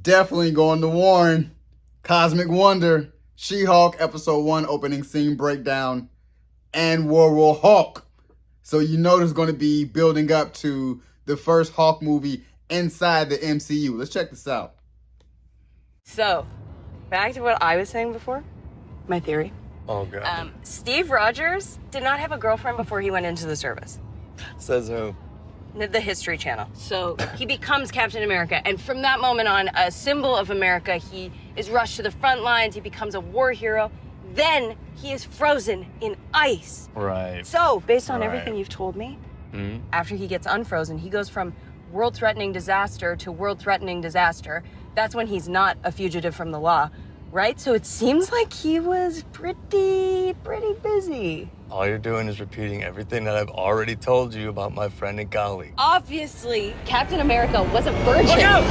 definitely going to warn. Cosmic Wonder, She-Hulk Episode 1 opening scene breakdown, and World War Hulk. So you know there's going to be building up to the first Hulk movie inside the MCU. Let's check this out. So, back to what I was saying before, my theory. Oh, God. Steve Rogers did not have a girlfriend before he went into the service. Says who? The History Channel. So he becomes Captain America, and from that moment on, a symbol of America, he is rushed to the front lines, he becomes a war hero, then he is frozen in ice. Right. So, based on everything you've told me, after he gets unfrozen, he goes from world-threatening disaster to world-threatening disaster. That's when he's not a fugitive from the law, right? So it seems like he was pretty busy. All you're doing is repeating everything that I've already told you about my friend and colleague. Obviously, Captain America was a virgin. Look out!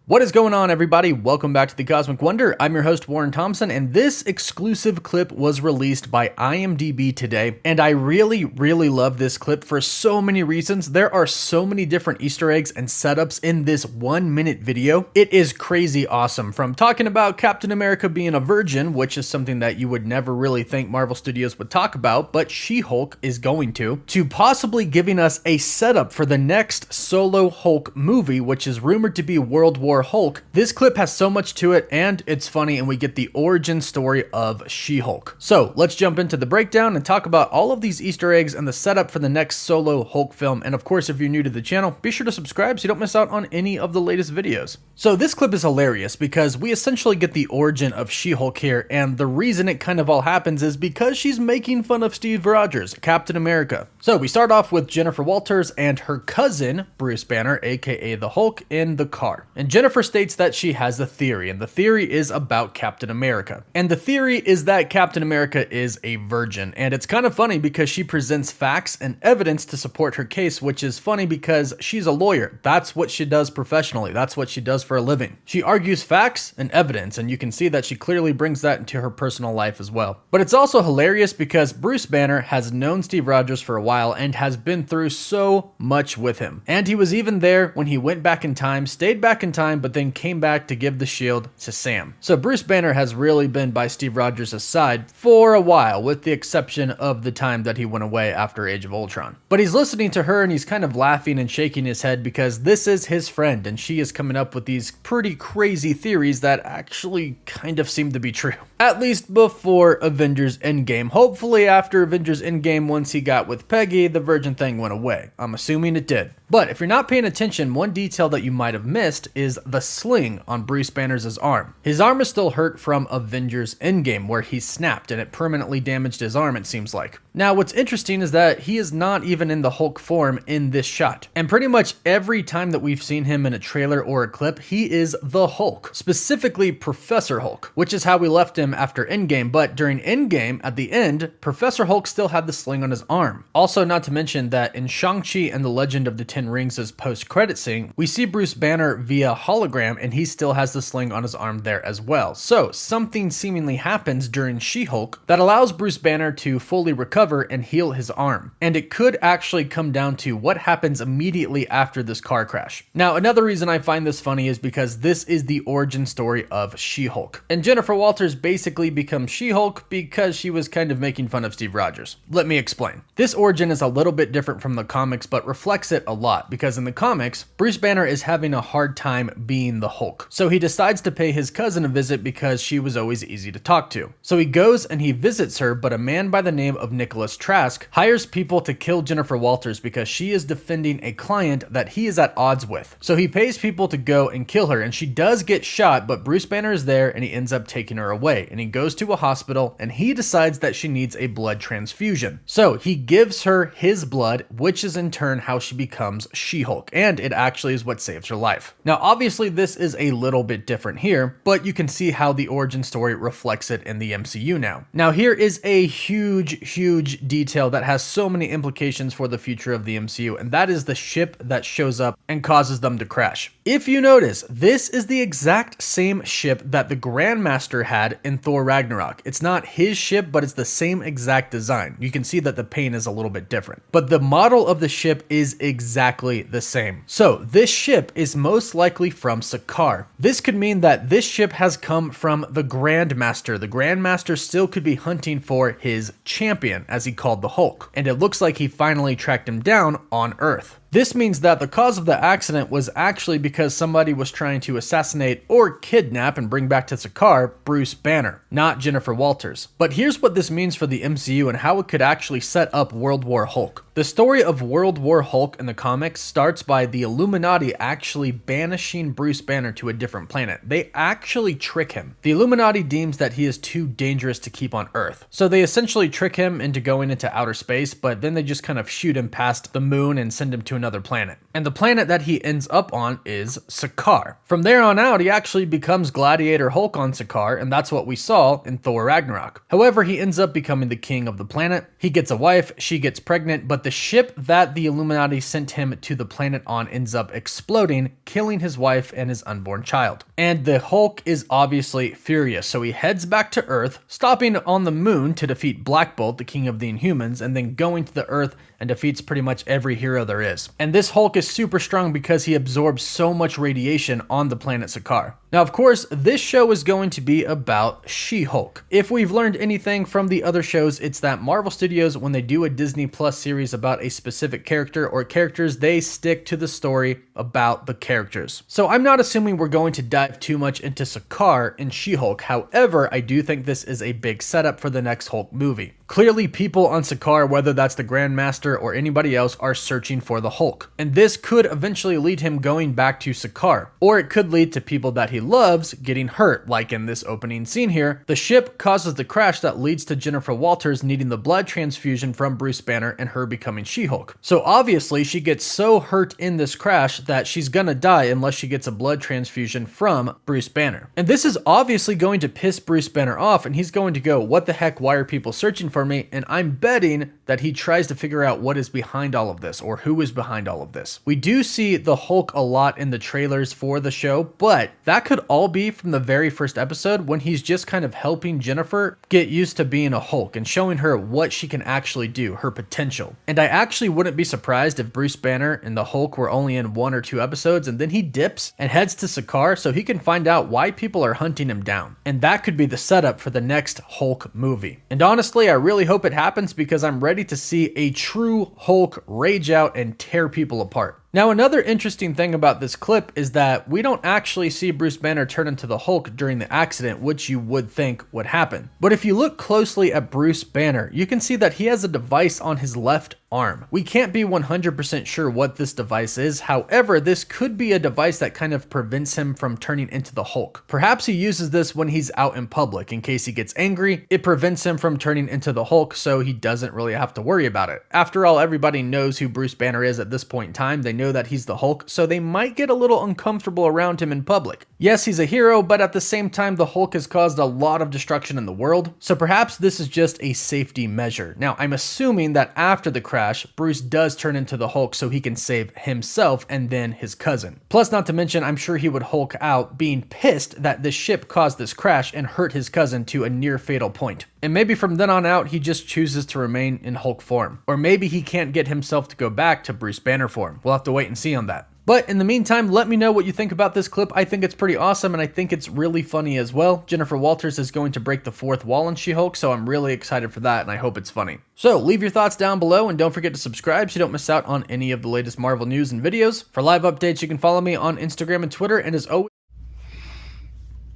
What is going on, everybody? Welcome back to the Cosmic Wonder. I'm your host, Warren Thompson, and this exclusive clip was released by IMDb today, and I really love this clip for so many reasons. There are so many different Easter eggs and setups in this 1-minute video. It is crazy awesome, from talking about Captain America being a virgin, which is something that you would never really think Marvel Studios would talk about, but She-Hulk is going to possibly giving us a setup for the next solo Hulk movie, which is rumored to be World War Hulk. This clip has so much to it, and it's funny, and we get the origin story of She-Hulk. So let's jump into the breakdown and talk about all of these Easter eggs and the setup for the next solo Hulk film. And of course, if you're new to the channel, be sure to subscribe so you don't miss out on any of the latest videos. So this clip is hilarious because we essentially get the origin of She-Hulk here, and the reason it kind of all happens is because she's making fun of Steve Rogers, Captain America. So we start off with Jennifer Walters and her cousin, Bruce Banner, aka the Hulk, in the car. And Jennifer states that she has a theory, and the theory is about Captain America. And the theory is that Captain America is a virgin, and it's kind of funny because she presents facts and evidence to support her case, which is funny because she's a lawyer. That's what she does professionally. That's what she does for a living. She argues facts and evidence, and you can see that she clearly brings that into her personal life as well. But it's also hilarious because Bruce Banner has known Steve Rogers for a while and has been through so much with him. And he was even there when he went back in time, stayed back in time, but then came back to give the shield to Sam. So Bruce Banner has really been by Steve Rogers' side for a while, with the exception of the time that he went away after Age of Ultron. But he's listening to her and he's kind of laughing and shaking his head because this is his friend and she is coming up with these pretty crazy theories that actually kind of seem to be true. At least before Avengers Endgame. Hopefully after Avengers Endgame, once he got with Peggy, the virgin thing went away. I'm assuming it did. But if you're not paying attention, one detail that you might have missed is the sling on Bruce Banner's arm. His arm is still hurt from Avengers Endgame, where he snapped and it permanently damaged his arm, it seems like. Now, what's interesting is that he is not even in the Hulk form in this shot. And pretty much every time that we've seen him in a trailer or a clip, he is the Hulk, specifically Professor Hulk, which is how we left him after Endgame. But during Endgame, at the end, Professor Hulk still had the sling on his arm. Also, not to mention that in Shang-Chi and the Legend of the Ten Rings' post-credit scene, we see Bruce Banner via hologram and he still has the sling on his arm there as well. So something seemingly happens during She-Hulk that allows Bruce Banner to fully recover and heal his arm. And it could actually come down to what happens immediately after this car crash. Now, another reason I find this funny is because this is the origin story of She-Hulk. And Jennifer Walters basically becomes She-Hulk because she was kind of making fun of Steve Rogers. Let me explain. This origin is a little bit different from the comics, but reflects it a lot because in the comics, Bruce Banner is having a hard time being the Hulk. So he decides to pay his cousin a visit because she was always easy to talk to. So he goes and he visits her, but a man by the name of Nicholas Trask hires people to kill Jennifer Walters because she is defending a client that he is at odds with. So he pays people to go and kill her, and she does get shot, but Bruce Banner is there and he ends up taking her away, and he goes to a hospital and he decides that she needs a blood transfusion. So he gives her his blood, which is in turn how she becomes She-Hulk, and it actually is what saves her life. Now, obviously this is a little bit different here, but you can see how the origin story reflects it in the MCU now. Now, here is a huge detail that has so many implications for the future of the MCU, and that is the ship that shows up and causes them to crash. If you notice, this is the exact same ship that the Grandmaster had in Thor Ragnarok. It's not his ship, but it's the same exact design. You can see that the paint is a little bit different, but the model of the ship is exactly the same. So this ship is most likely from Sakaar. This could mean that this ship has come from the Grandmaster. The Grandmaster still could be hunting for his champion, as he called the Hulk, and it looks like he finally tracked him down on Earth. This means that the cause of the accident was actually because somebody was trying to assassinate or kidnap and bring back to Sakaar Bruce Banner, not Jennifer Walters. But here's what this means for the MCU and how it could actually set up World War Hulk. The story of World War Hulk in the comics starts by the Illuminati actually banishing Bruce Banner to a different planet. They actually trick him. The Illuminati deems that he is too dangerous to keep on Earth. So they essentially trick him into going into outer space, but then they just kind of shoot him past the moon and send him to another planet. And the planet that he ends up on is Sakaar. From there on out, he actually becomes Gladiator Hulk on Sakaar, and that's what we saw in Thor Ragnarok. However, he ends up becoming the king of the planet. He gets a wife, she gets pregnant, but the ship that the Illuminati sent him to the planet on ends up exploding, killing his wife and his unborn child. And the Hulk is obviously furious, so he heads back to Earth, stopping on the moon to defeat Black Bolt, the king of the Inhumans, and then going to the Earth and defeats pretty much every hero there is. And this Hulk is super strong because he absorbs so much radiation on the planet Sakaar. Now, of course, this show is going to be about She-Hulk. If we've learned anything from the other shows, it's that Marvel Studios, when they do a Disney Plus series about a specific character or characters, they stick to the story about the characters. So I'm not assuming we're going to dive too much into Sakaar and She-Hulk. However, I do think this is a big setup for the next Hulk movie. Clearly, people on Sakaar, whether that's the Grandmaster or anybody else, are searching for the Hulk. And this could eventually lead him going back to Sakaar. Or it could lead to people that he loves getting hurt, like in this opening scene here. The ship causes the crash that leads to Jennifer Walters needing the blood transfusion from Bruce Banner and her becoming She-Hulk. So obviously, she gets so hurt in this crash that she's gonna die unless she gets a blood transfusion from Bruce Banner. And this is obviously going to piss Bruce Banner off, and he's going to go, what the heck, why are people searching for me? And I'm betting that he tries to figure out what is behind all of this, or who is behind all of this. We do see the Hulk a lot in the trailers for the show, but that could all be from the very first episode when he's just kind of helping Jennifer get used to being a Hulk and showing her what she can actually do, her potential. And I actually wouldn't be surprised if Bruce Banner and the Hulk were only in 1 or 2 episodes, and then he dips and heads to Sakaar so he can find out why people are hunting him down. And that could be the setup for the next Hulk movie. And honestly, I really hope it happens because I'm ready to see a true Hulk rage out and tear people apart. Now, another interesting thing about this clip is that we don't actually see Bruce Banner turn into the Hulk during the accident, which you would think would happen. But if you look closely at Bruce Banner, you can see that he has a device on his left arm. We can't be 100% sure what this device is. However, this could be a device that kind of prevents him from turning into the Hulk. Perhaps he uses this when he's out in public in case he gets angry. It prevents him from turning into the Hulk, so he doesn't really have to worry about it. After all, everybody knows who Bruce Banner is at this point in time. They know that he's the Hulk, so they might get a little uncomfortable around him in public. Yes, he's a hero, but at the same time, the Hulk has caused a lot of destruction in the world, so perhaps this is just a safety measure. Now, I'm assuming that after the crash, Bruce does turn into the Hulk so he can save himself and then his cousin. Plus, not to mention, I'm sure he would Hulk out being pissed that this ship caused this crash and hurt his cousin to a near fatal point. And maybe from then on out, he just chooses to remain in Hulk form. Or maybe he can't get himself to go back to Bruce Banner form. We'll have to wait and see on that. But in the meantime, let me know what you think about this clip. I think it's pretty awesome, and I think it's really funny as well. Jennifer Walters is going to break the 4th wall in She-Hulk, so I'm really excited for that, and I hope it's funny. So leave your thoughts down below, and don't forget to subscribe so you don't miss out on any of the latest Marvel news and videos. For live updates, you can follow me on Instagram and Twitter, and as always...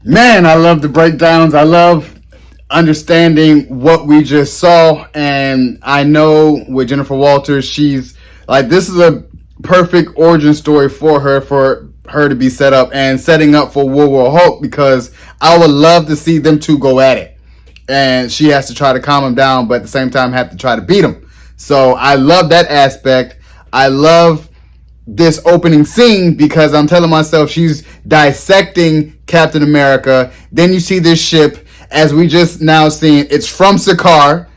Man, I love the breakdowns. I love understanding what we just saw, and I know with Jennifer Walters, she's like, this is a perfect origin story for her to be set up and setting up for World War Hulk, because I would love to see them two go at it, and she has to try to calm him down, but at the same time have to try to beat him. So I love that aspect. I love this opening scene because I'm telling myself she's dissecting Captain America. Then you see this ship, as we just now seen, it's from Sakaar.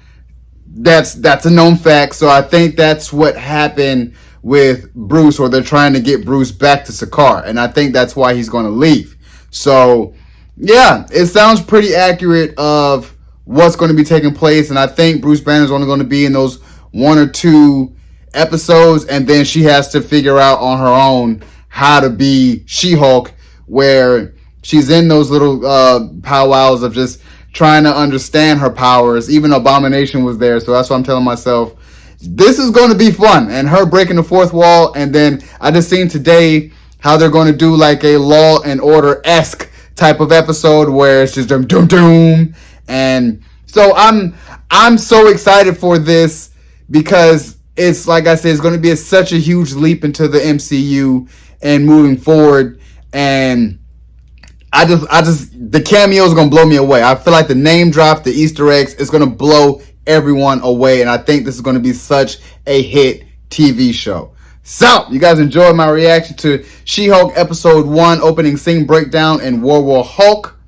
That's a known fact. So I think that's what happened with Bruce, or they're trying to get Bruce back to Sakaar, and I think that's why he's going to leave. So yeah, it sounds pretty accurate of what's going to be taking place, and I think Bruce Banner's only going to be in those 1 or 2 episodes, and then she has to figure out on her own how to be She-Hulk, where she's in those little powwows of just trying to understand her powers. Even Abomination was there, so that's why I'm telling myself this is going to be fun, and her breaking the fourth wall. And then I just seen today how they're going to do like a Law and Order-esque type of episode where it's just doom doom doom. And so I'm so excited for this, because it's like I said, it's going to be such a huge leap into the MCU and moving forward. And I just the cameo is going to blow me away. I feel like the name drop, the Easter eggs, is going to blow everyone away, and I think this is going to be such a hit TV show. So, you guys enjoyed my reaction to She-Hulk Episode 1 opening scene breakdown and World War Hulk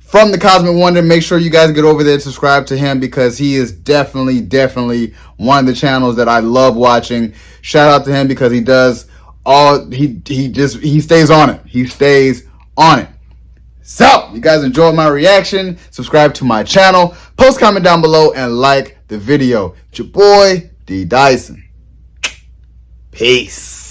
from the Cosmic Wonder. Make sure you guys get over there and subscribe to him, because he is definitely one of the channels that I love watching. Shout out to him, because he does all, he stays on it. He stays on it. So, you guys enjoyed my reaction. Subscribe to my channel. Post, comment down below, and like the video. It's your boy, D. Dyson. Peace.